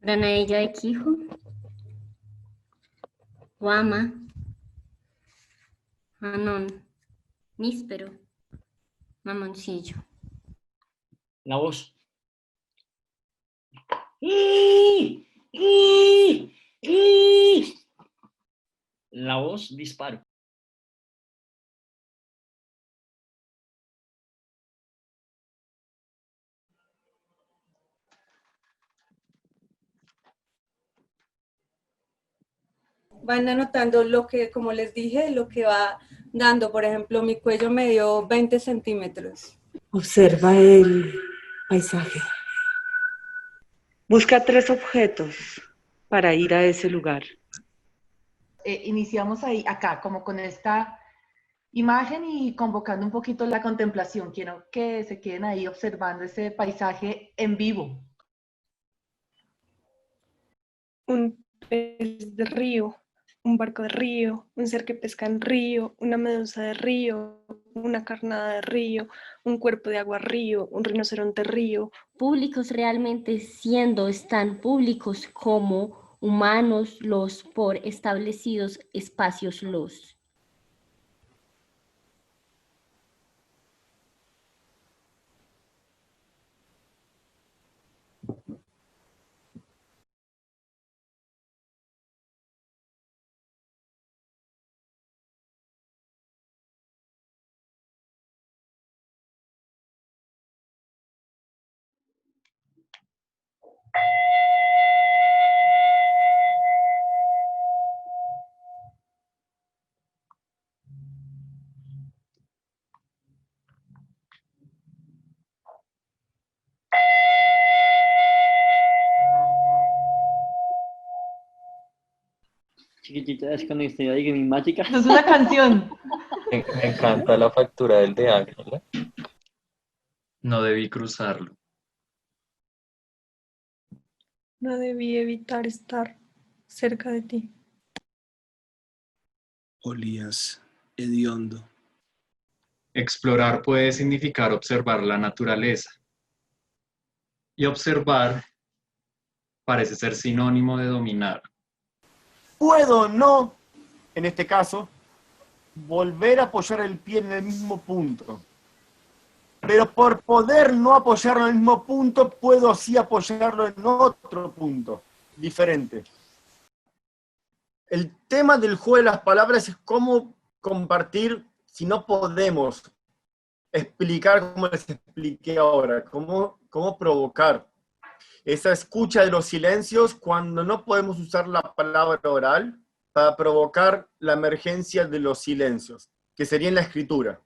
Ranaella equijo, guama, manon, níspero, mamoncillo. La voz. La voz, disparo. Van anotando lo que, como les dije, lo que va dando. Por ejemplo, mi cuello me dio 20 centímetros. Observa el paisaje. Busca 3 objetos para ir a ese lugar. Iniciamos ahí, acá, como con esta imagen y convocando un poquito la contemplación. Quiero que se queden ahí observando ese paisaje en vivo. Un pez de río, un barco de río, un ser que pesca en río, una medusa de río, una carnada de río, un cuerpo de agua río, un rinoceronte río. Públicos realmente siendo están públicos como humanos los por establecidos espacios los. Chiquitita, es cuando estoy ahí en mi mágica. Es una canción. Me encanta la factura del de Ángela. No debí cruzarlo. No debí evitar estar cerca de ti. Olías hediondo. Explorar puede significar observar la naturaleza. Y observar parece ser sinónimo de dominar. Puedo no, en este caso, volver a apoyar el pie en el mismo punto. Pero por poder no apoyarlo en el mismo punto, puedo sí apoyarlo en otro punto, diferente. El tema del juego de las palabras es cómo compartir si no podemos explicar como les expliqué ahora, cómo provocar esa escucha de los silencios cuando no podemos usar la palabra oral para provocar la emergencia de los silencios, que sería en la escritura.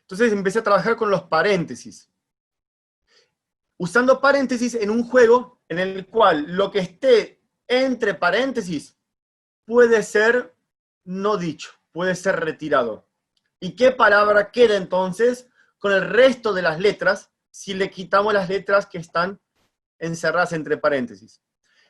Entonces empecé a trabajar con los paréntesis. Usando paréntesis en un juego en el cual lo que esté entre paréntesis puede ser no dicho, puede ser retirado. ¿Y qué palabra queda entonces con el resto de las letras si le quitamos las letras que están encerradas entre paréntesis?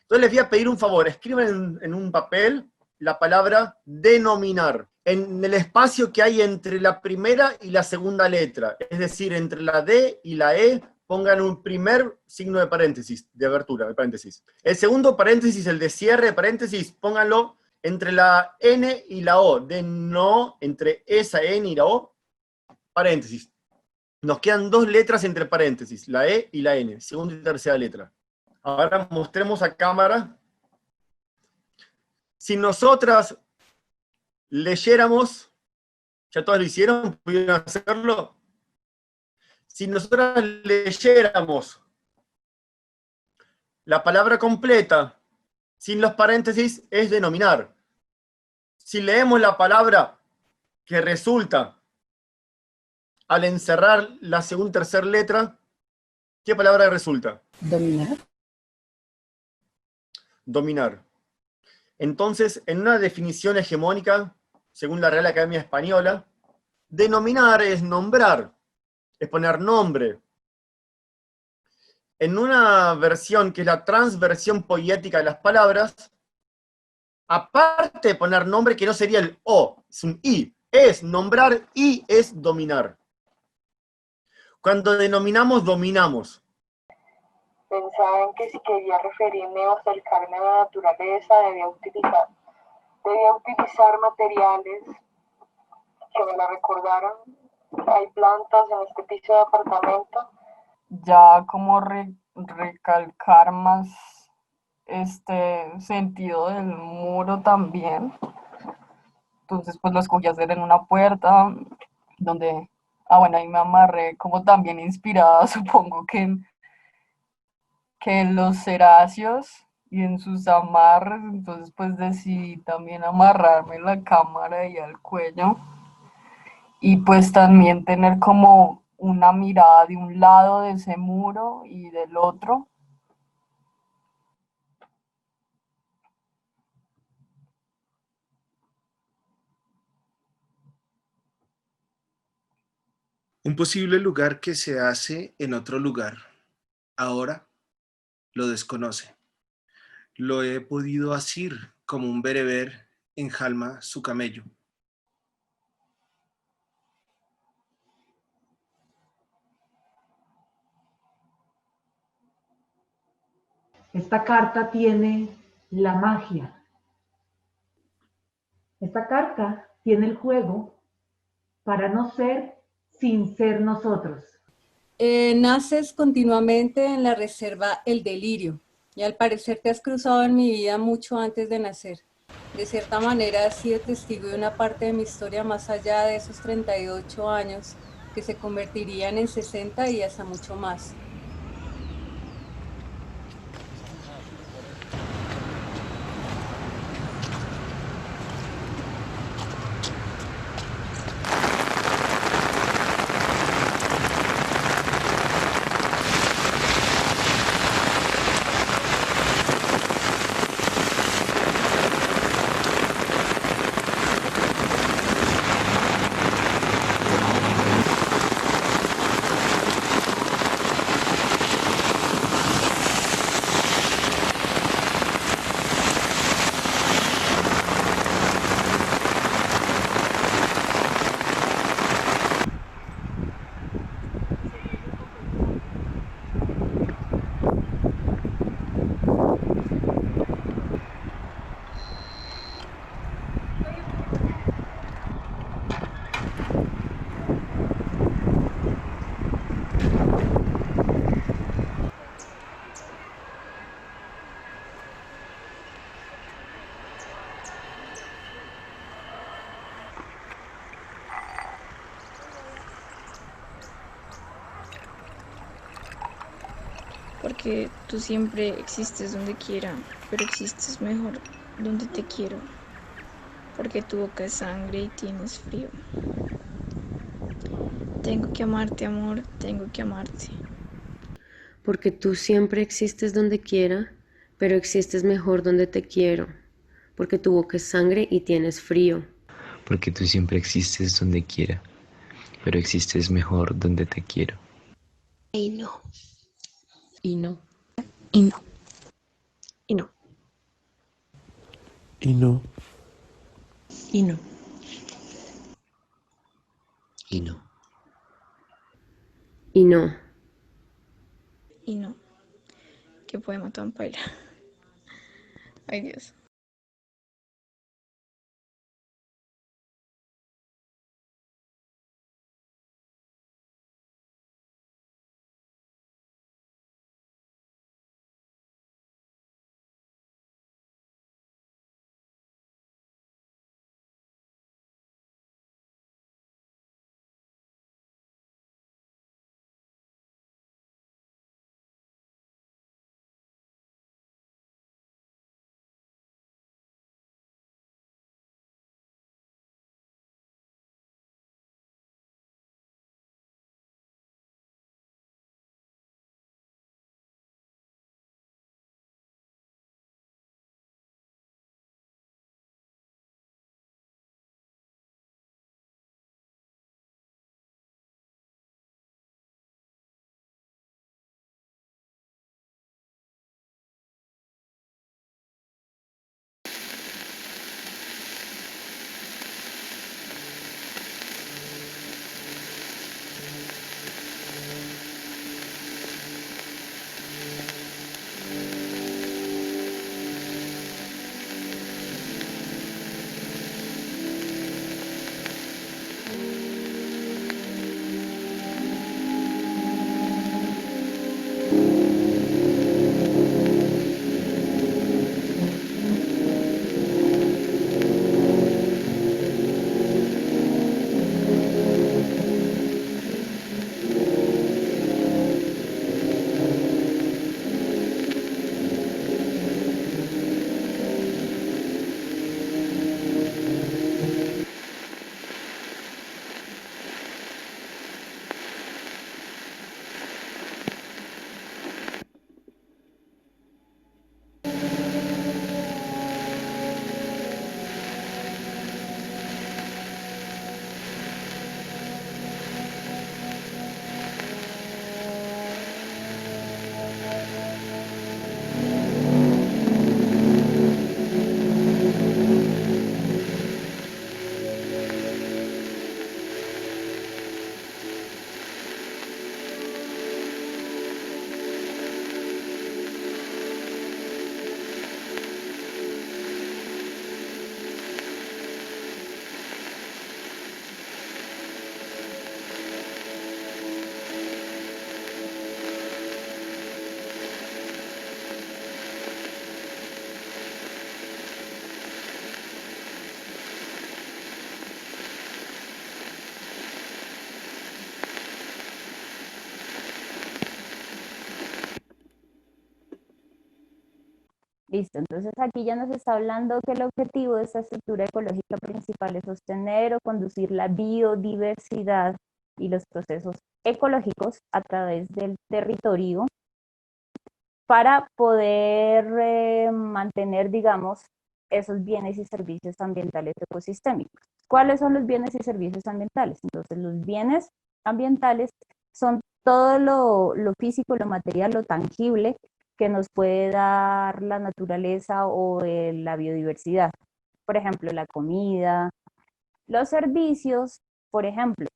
Entonces les voy a pedir un favor, escriban en un papel la palabra denominar, en el espacio que hay entre la primera y la segunda letra, es decir, entre la D y la E, pongan un primer signo de paréntesis, de abertura, de paréntesis. El segundo paréntesis, el de cierre de paréntesis, pónganlo entre la N y la O, de no, entre esa N y la O, paréntesis. Nos quedan 2 letras entre paréntesis, la E y la N, segunda y tercera letra. Ahora mostremos a cámara. Si nosotras leyéramos, ya todas lo hicieron, pudieron hacerlo. Si nosotras leyéramos la palabra completa, sin los paréntesis, es denominar. Si leemos la palabra que resulta al encerrar la segunda y tercera letra, ¿qué palabra resulta? Dominar. Dominar. Entonces, en una definición hegemónica, según la Real Academia Española, denominar es nombrar, es poner nombre. En una versión que es la transversión poética de las palabras, aparte de poner nombre, que no sería el O, es un I, es nombrar y es dominar. Cuando denominamos, dominamos. Pensaba en que si quería referirme o acercarme a la naturaleza, debía utilizar materiales que me la recordaran. Hay plantas en este piso de apartamento. Ya como recalcar más este sentido del muro también. Entonces pues lo escogí hacer en una puerta donde, bueno, ahí me amarré como también inspirada, supongo que en los ceracios y en sus amarres, entonces pues decidí también amarrarme la cámara y al cuello y pues también tener como una mirada de un lado de ese muro y del otro. Un posible lugar que se hace en otro lugar. Ahora lo desconoce. Lo he podido asir como un bereber enjalma su camello. Esta carta tiene la magia. Esta carta tiene el juego para no ser sin ser nosotros. Naces continuamente en la reserva El Delirio y al parecer te has cruzado en mi vida mucho antes de nacer. De cierta manera has sido testigo de una parte de mi historia más allá de esos 38 años que se convertirían en 60 y hasta mucho más. Porque tú siempre existes donde quiera, pero existes mejor donde te quiero. Porque tu boca es sangre y tienes frío. Tengo que amarte, amor, tengo que amarte. Porque tú siempre existes donde quiera, pero existes mejor donde te quiero. Porque tu boca es sangre y tienes frío. Porque tú siempre existes donde quiera, pero existes mejor donde te quiero. Y no. Y no. Y no. Y no. Y no. Y no. Y no. Y no. Y no. Qué poema tan paila. Ay, Dios. Listo, entonces aquí ya nos está hablando que el objetivo de esta estructura ecológica principal es sostener o conducir la biodiversidad y los procesos ecológicos a través del territorio para poder mantener, digamos, esos bienes y servicios ambientales ecosistémicos. ¿Cuáles son los bienes y servicios ambientales? Entonces, los bienes ambientales son todo lo físico, lo material, lo tangible que nos puede dar la naturaleza o la biodiversidad. Por ejemplo, la comida, los servicios, por ejemplo,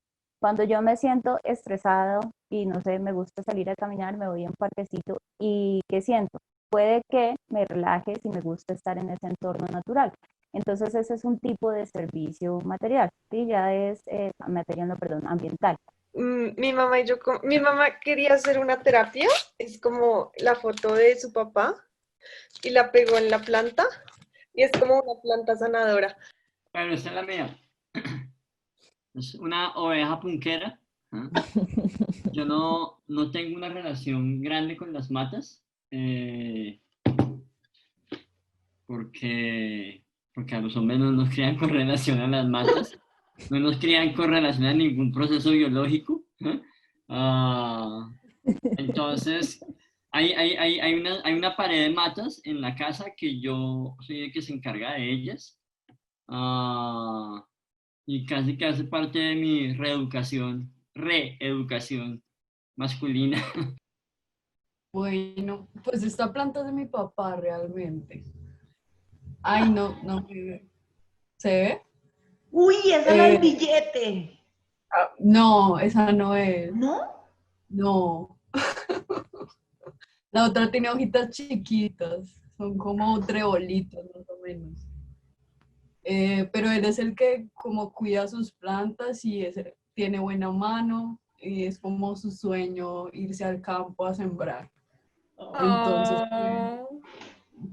cuando yo me siento estresado y no sé, me gusta salir a caminar, me voy a un parquecito y ¿qué siento? Puede que me relaje si me gusta estar en ese entorno natural. Entonces ese es un tipo de servicio material, ¿sí? Ya es material, no, perdón, ambiental. Mi mamá y yo, mi mamá quería hacer una terapia, es como la foto de su papá y la pegó en la planta y es como una planta sanadora. Bueno, esta es la mía. Es una oveja punquera. ¿Ah? Yo no tengo una relación grande con las matas porque a los hombres no nos crían con relación a las matas, no nos crían con relación a ningún proceso biológico. Entonces, hay una pared de matas en la casa que yo soy el que se encarga de ellas. Y casi que hace parte de mi reeducación masculina. Bueno, pues esta planta es de mi papá realmente. Ay, no me ve. ¿Se ve? Uy, esa es la del billete. No, esa no es. ¿No? No. La otra tiene hojitas chiquitas, son como trebolitos más o menos. Pero él es el que como cuida sus plantas y tiene buena mano y es como su sueño irse al campo a sembrar. Entonces,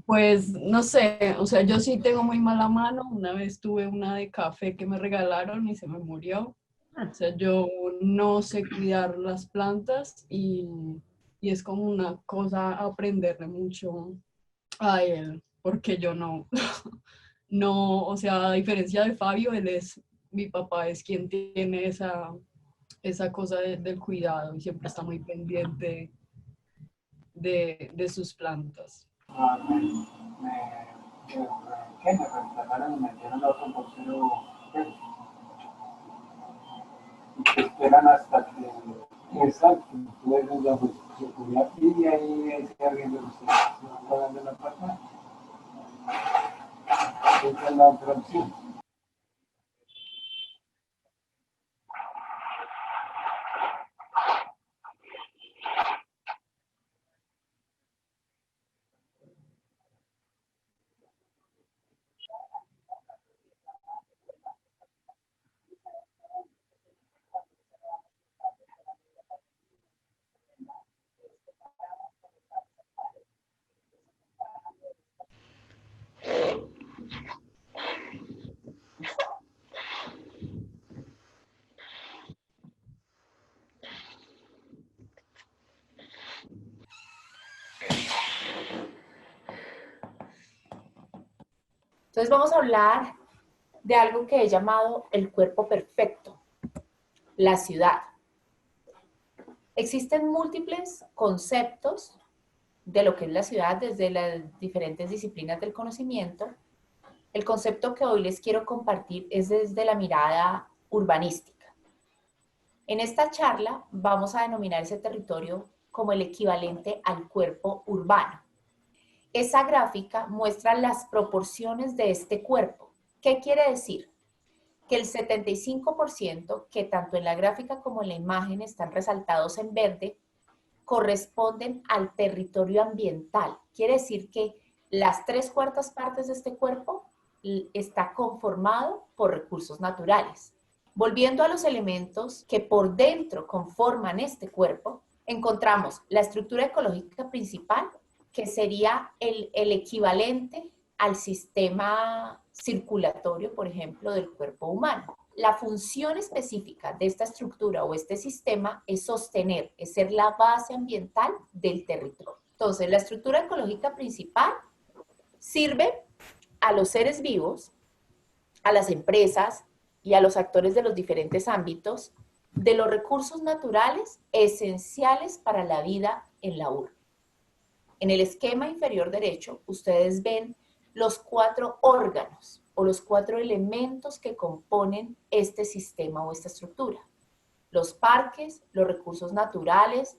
pues no sé, o sea, yo sí tengo muy mala mano. Una vez tuve una de café que me regalaron y se me murió. O sea, yo no sé cuidar las plantas y es como una cosa aprenderle mucho a él, porque yo no, no, o sea, a diferencia de Fabio, mi papá es quien tiene esa cosa del cuidado y siempre está muy pendiente de sus plantas. Que me reemplazaron y me metieron a otro porcero y que esperan hasta que, exacto, luego ya pues se cubrió aquí y ahí se alguien de ustedes se va pagando la parte. Esa es la otra opción. Entonces vamos a hablar de algo que he llamado el cuerpo perfecto, la ciudad. Existen múltiples conceptos de lo que es la ciudad desde las diferentes disciplinas del conocimiento. El concepto que hoy les quiero compartir es desde la mirada urbanística. En esta charla vamos a denominar ese territorio como el equivalente al cuerpo urbano. Esa gráfica muestra las proporciones de este cuerpo. ¿Qué quiere decir? Que el 75% que tanto en la gráfica como en la imagen están resaltados en verde corresponden al territorio ambiental. Quiere decir que las 3/4 partes de este cuerpo está conformado por recursos naturales. Volviendo a los elementos que por dentro conforman este cuerpo, encontramos la estructura ecológica principal, que sería el equivalente al sistema circulatorio, por ejemplo, del cuerpo humano. La función específica de esta estructura o este sistema es sostener, es ser la base ambiental del territorio. Entonces, la estructura ecológica principal sirve a los seres vivos, a las empresas y a los actores de los diferentes ámbitos de los recursos naturales esenciales para la vida en la urbe. En el esquema inferior derecho, ustedes ven los 4 órganos o los 4 elementos que componen este sistema o esta estructura. Los parques, los recursos naturales,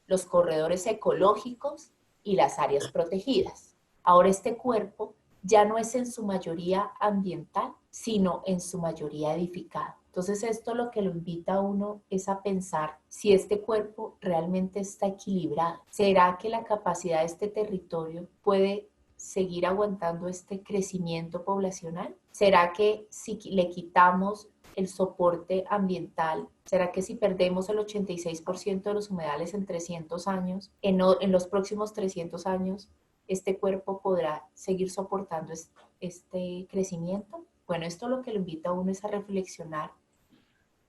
los corredores ecológicos y las áreas protegidas. Ahora este cuerpo ya no es en su mayoría ambiental, sino en su mayoría edificado. Entonces esto lo que lo invita a uno es a pensar si este cuerpo realmente está equilibrado. ¿Será que la capacidad de este territorio puede seguir aguantando este crecimiento poblacional? ¿Será que si le quitamos el soporte ambiental, será que si perdemos el 86% de los humedales en 300 años, en los próximos 300 años, este cuerpo podrá seguir soportando este crecimiento? Bueno, esto lo que lo invita a uno es a reflexionar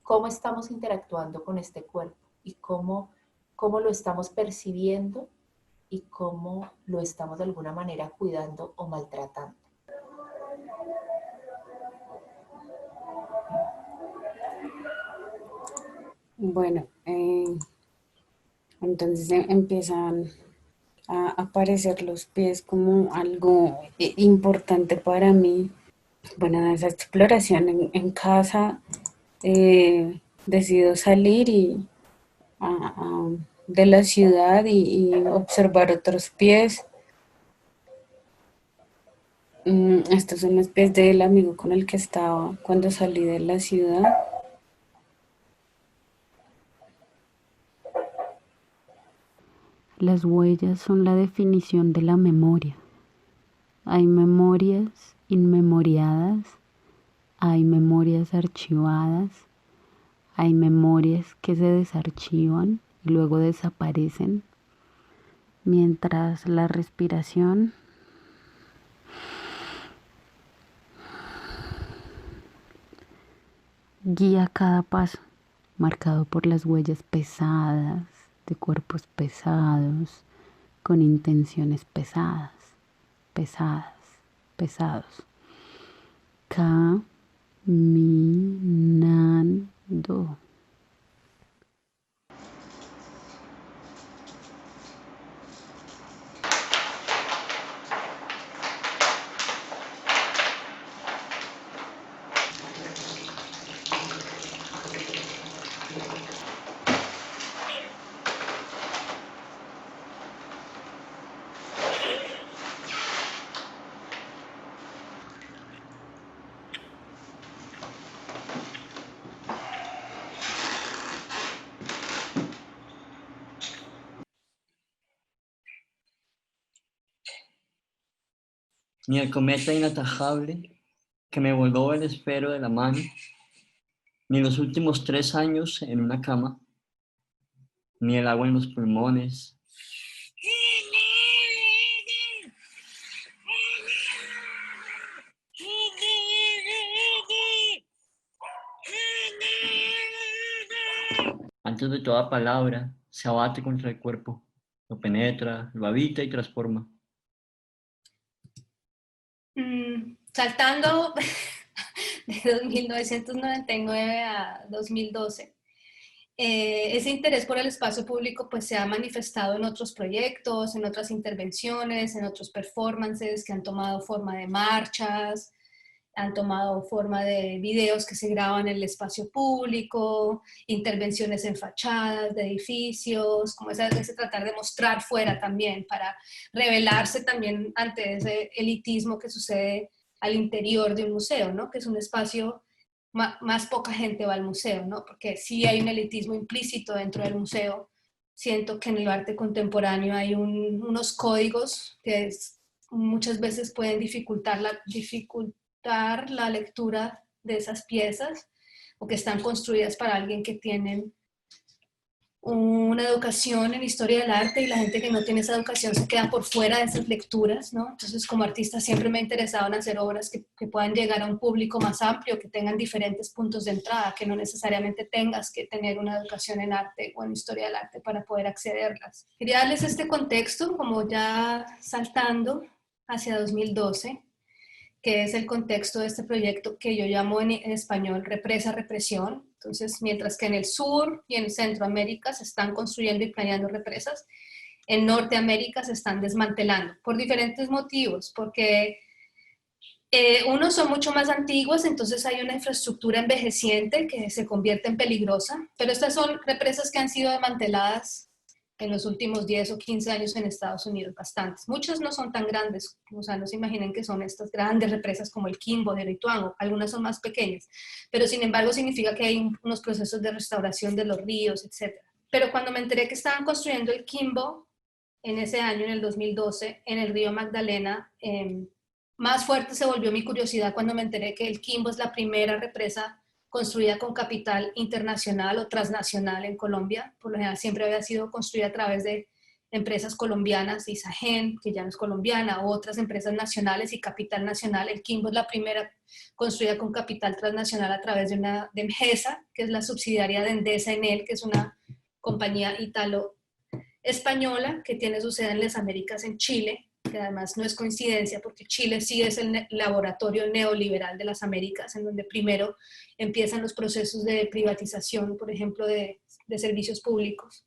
cómo estamos interactuando con este cuerpo y cómo lo estamos percibiendo y cómo lo estamos de alguna manera cuidando o maltratando. Bueno, entonces empiezan a aparecer los pies como algo importante para mí. Bueno, en esa exploración en casa decido salir de la ciudad y observar otros pies. Estos son los pies del amigo con el que estaba cuando salí de la ciudad. Las huellas son la definición de la memoria. Hay memorias inmemoriadas, hay memorias archivadas, hay memorias que se desarchivan y luego desaparecen, mientras la respiración guía cada paso, marcado por las huellas pesadas de cuerpos pesados, con intenciones pesadas, pesados. Caminando. Ni el cometa inatajable que me voló el esfero de la mano, ni los últimos 3 años en una cama, ni el agua en los pulmones, antes de toda palabra, se abate contra el cuerpo, lo penetra, lo habita y transforma. Saltando de 1999 a 2012, ese interés por el espacio público pues, se ha manifestado en otros proyectos, en otras intervenciones, en otros performances que han tomado forma de marchas, han tomado forma de videos que se graban en el espacio público, intervenciones en fachadas de edificios, como ese tratar de mostrar fuera también para revelarse también ante ese elitismo que sucede al interior de un museo, ¿no? Que es un espacio, más poca gente va al museo, ¿no? Porque sí hay un elitismo implícito dentro del museo. Siento que en el arte contemporáneo hay unos códigos que muchas veces pueden dificultar la lectura de esas piezas o que están construidas para alguien que tienen una educación en historia del arte y la gente que no tiene esa educación se queda por fuera de esas lecturas, ¿no? Entonces como artista siempre me ha interesado en hacer obras que puedan llegar a un público más amplio, que tengan diferentes puntos de entrada, que no necesariamente tengas que tener una educación en arte o en historia del arte para poder accederlas. Quería darles este contexto como ya saltando hacia 2012, que es el contexto de este proyecto que yo llamo en español represa represión. Entonces, mientras que en el sur y en Centroamérica se están construyendo y planeando represas, en Norteamérica se están desmantelando por diferentes motivos, porque unos son mucho más antiguos, entonces hay una infraestructura envejeciente que se convierte en peligrosa, pero estas son represas que han sido desmanteladas en los últimos 10 o 15 años en Estados Unidos, bastantes. Muchas no son tan grandes, o sea, no se imaginen que son estas grandes represas como el Quimbo de Rituango, algunas son más pequeñas, pero sin embargo significa que hay unos procesos de restauración de los ríos, etc. Pero cuando me enteré que estaban construyendo el Quimbo en ese año, en el 2012, en el río Magdalena, más fuerte se volvió mi curiosidad cuando me enteré que el Quimbo es la primera represa construida con capital internacional o transnacional en Colombia. Por lo general siempre había sido construida a través de empresas colombianas, Isagen, que ya no es colombiana, o otras empresas nacionales y capital nacional. El Quimbo es la primera construida con capital transnacional a través de Emgesa, que es la subsidiaria de Endesa Enel, que es una compañía italo-española que tiene su sede en las Américas, en Chile, que además no es coincidencia porque Chile sí es el laboratorio neoliberal de las Américas, en donde primero empiezan los procesos de privatización, por ejemplo, de servicios públicos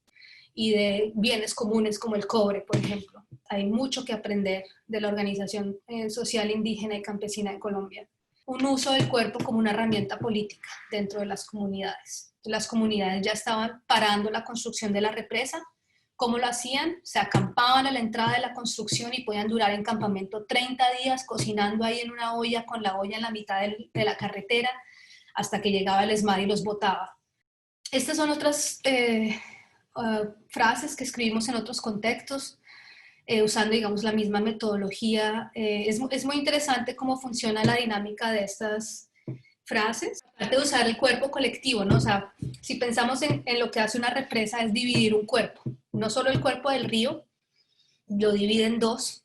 y de bienes comunes como el cobre, por ejemplo. Hay mucho que aprender de la organización social indígena y campesina de Colombia. Un uso del cuerpo como una herramienta política dentro de las comunidades. Las comunidades ya estaban parando la construcción de la represa. ¿Cómo lo hacían? Se acampaban a la entrada de la construcción y podían durar en campamento 30 días cocinando ahí en una olla, con la olla en la mitad de la carretera, hasta que llegaba el ESMAD y los botaba. Estas son otras frases que escribimos en otros contextos, usando, digamos, la misma metodología. Es muy interesante cómo funciona la dinámica de estas frases, aparte de usar el cuerpo colectivo, ¿no? O sea, si pensamos en lo que hace una represa es dividir un cuerpo, no solo el cuerpo del río, lo divide en dos,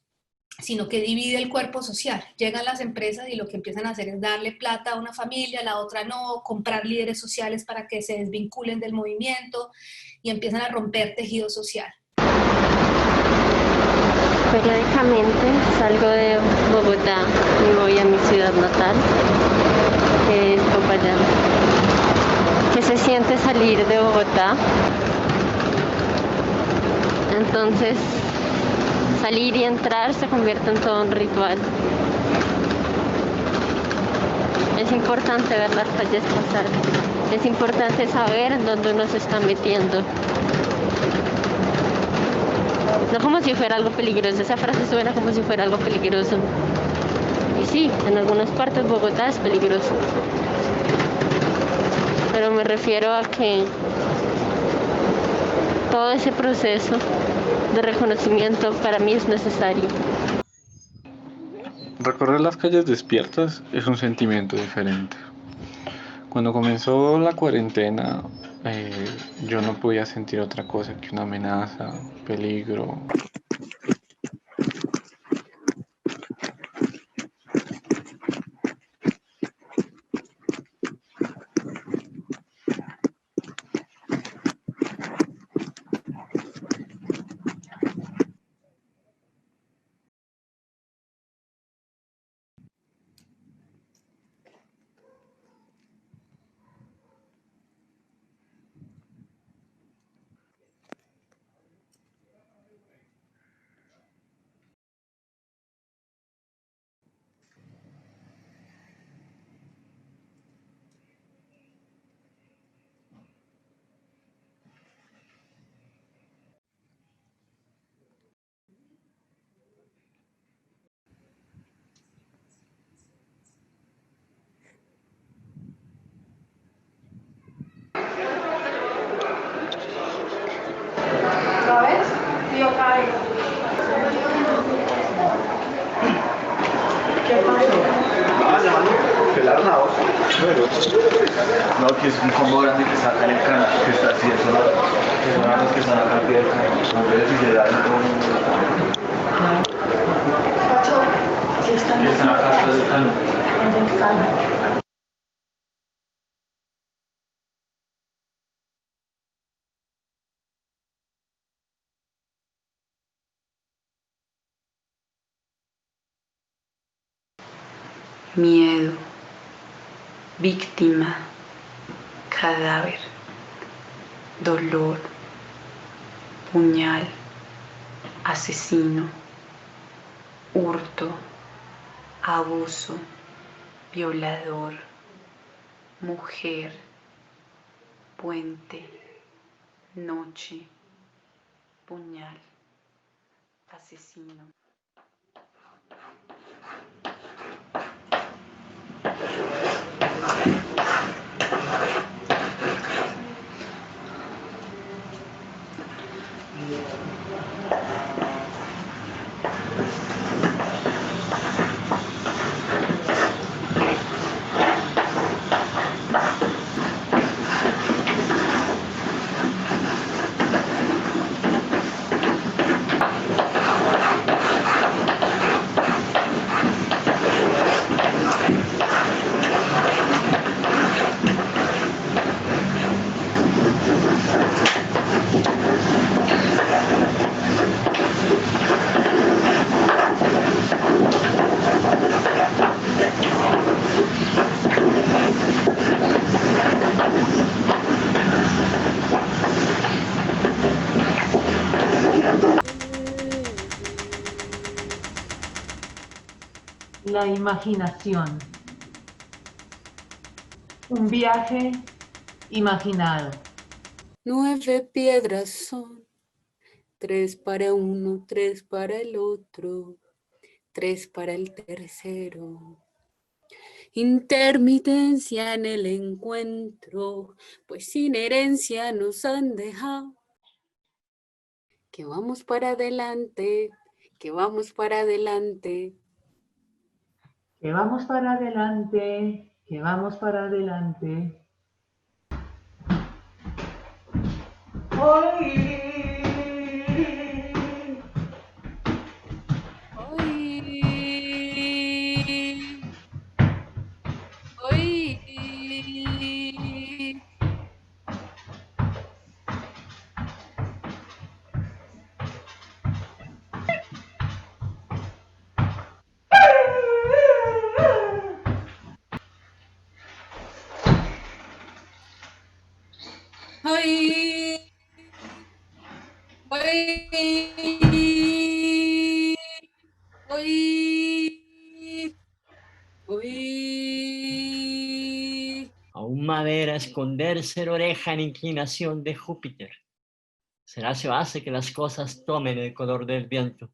sino que divide el cuerpo social. Llegan las empresas y lo que empiezan a hacer es darle plata a una familia, a la otra no, comprar líderes sociales para que se desvinculen del movimiento y empiezan a romper tejido social. Periódicamente salgo de Bogotá y voy a mi ciudad natal, que es Popayán. ¿Qué se siente salir de Bogotá? Entonces, salir y entrar se convierte en todo un ritual. Es importante ver las calles pasar. Es importante saber en dónde uno se está metiendo. No como si fuera algo peligroso. Esa frase suena como si fuera algo peligroso. Y sí, en algunas partes de Bogotá es peligroso. Pero me refiero a que todo ese proceso de reconocimiento para mí es necesario. Recorrer las calles despiertas es un sentimiento diferente. Cuando comenzó la cuarentena, yo no podía sentir otra cosa que una amenaza, peligro. ¿Otra vez? Sí, otra vez. ¿Qué pasó? Pelaron a vos. No, que es un combo grande que saca el canal, que está así, eso son los que están acá al pie del canal. Entonces, si se da el están acá atrás del canal. miedo, víctima, cadáver, dolor, puñal, asesino, hurto, abuso, violador, mujer, puente, noche, puñal, asesino. La imaginación. Un viaje imaginado. 9 piedras son, 3 para uno, 3 para el otro, 3 para el tercero. Intermitencia en el encuentro, pues sin herencia nos han dejado. Que vamos para adelante, que vamos para adelante. Que vamos para adelante, que vamos para adelante. Hoy, hoy, hoy, hoy. Aún madera esconderse en oreja en inclinación de Júpiter. Será se hace que las cosas tomen el color del viento.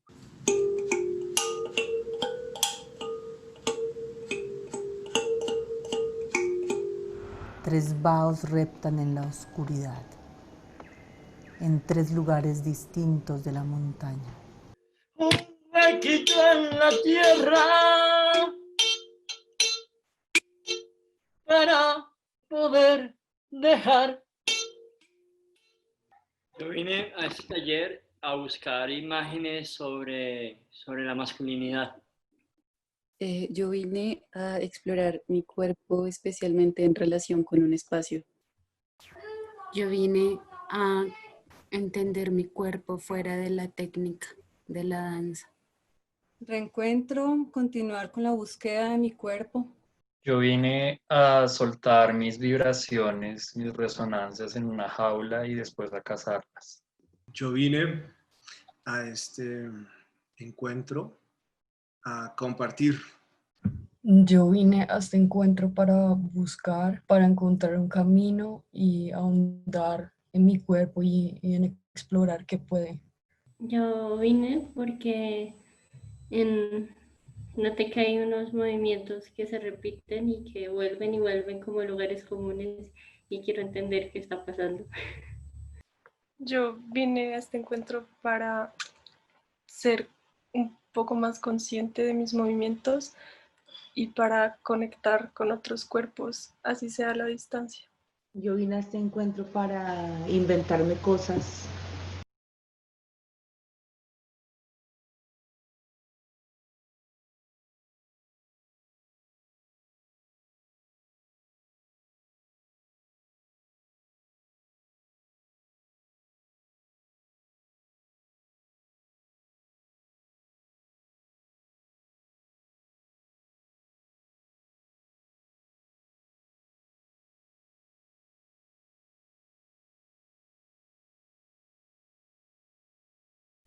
Tres vaos reptan en la oscuridad, en 3 lugares distintos de la montaña. Un huequito en la tierra para poder dejar. Yo vine a este taller a buscar imágenes sobre la masculinidad. Yo vine a explorar mi cuerpo, especialmente en relación con un espacio. Yo vine a entender mi cuerpo fuera de la técnica, de la danza. Reencuentro, continuar con la búsqueda de mi cuerpo. Yo vine a soltar mis vibraciones, mis resonancias en una jaula y después a cazarlas. Yo vine a este encuentro a compartir. Yo vine a este encuentro para buscar, para encontrar un camino y ahondar en mi cuerpo y en explorar qué puede. Yo vine porque noté que hay unos movimientos que se repiten y que vuelven y vuelven como lugares comunes y quiero entender qué está pasando. Yo vine a este encuentro para ser un poco más consciente de mis movimientos y para conectar con otros cuerpos, así sea a la distancia. Yo vine a este encuentro para inventarme cosas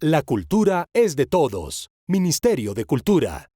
La cultura es de todos. Ministerio de Cultura.